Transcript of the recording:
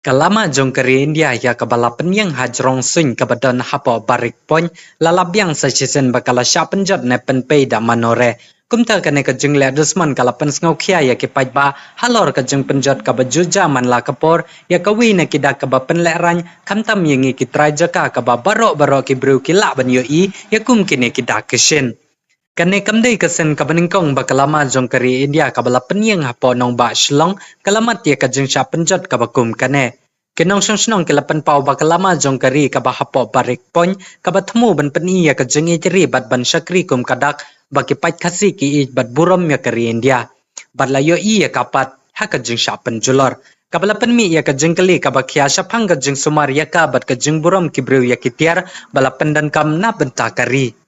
Kalama jong kari India ya kabala penyang hajrong sun kabadon hapo Barik Point lala Biang sa Shisien bakala Shah Pynjot ne penpei da manore. Kumta kane ka jeng le dusman kala pen ngau khia ya ki ba halor ka jeng Pynjot ka bajuja man la kapor ya kawi ne kida ka ba pen le rany kamtam yengi ki trai jaka ka ba baro ki bru ki la ban yo I ya kum kine kida kishin. Kane kamdei kesen kabaningkong bakalama jong kari India kabala penyang hapo nong ba shlong kalamat ya ka jeng Shah Pynjot ka bakum kane. Kenong snong kelapan pau bakalama jong kari kaba hapo Barik Point kaba themu ban peni ya ka jeng itri bat ban shakri kum kadak baki pat khasi ki bat burom ya kari India. Bat la yo I ya kapat ha ka jeng Shah Pynjolor. Kabala penmi ya ka jeng kali kaba khia shapang ka jeng sumar ya ka bat ka jeng burom ki brew ya kitiar bala pendan kam na benta kari.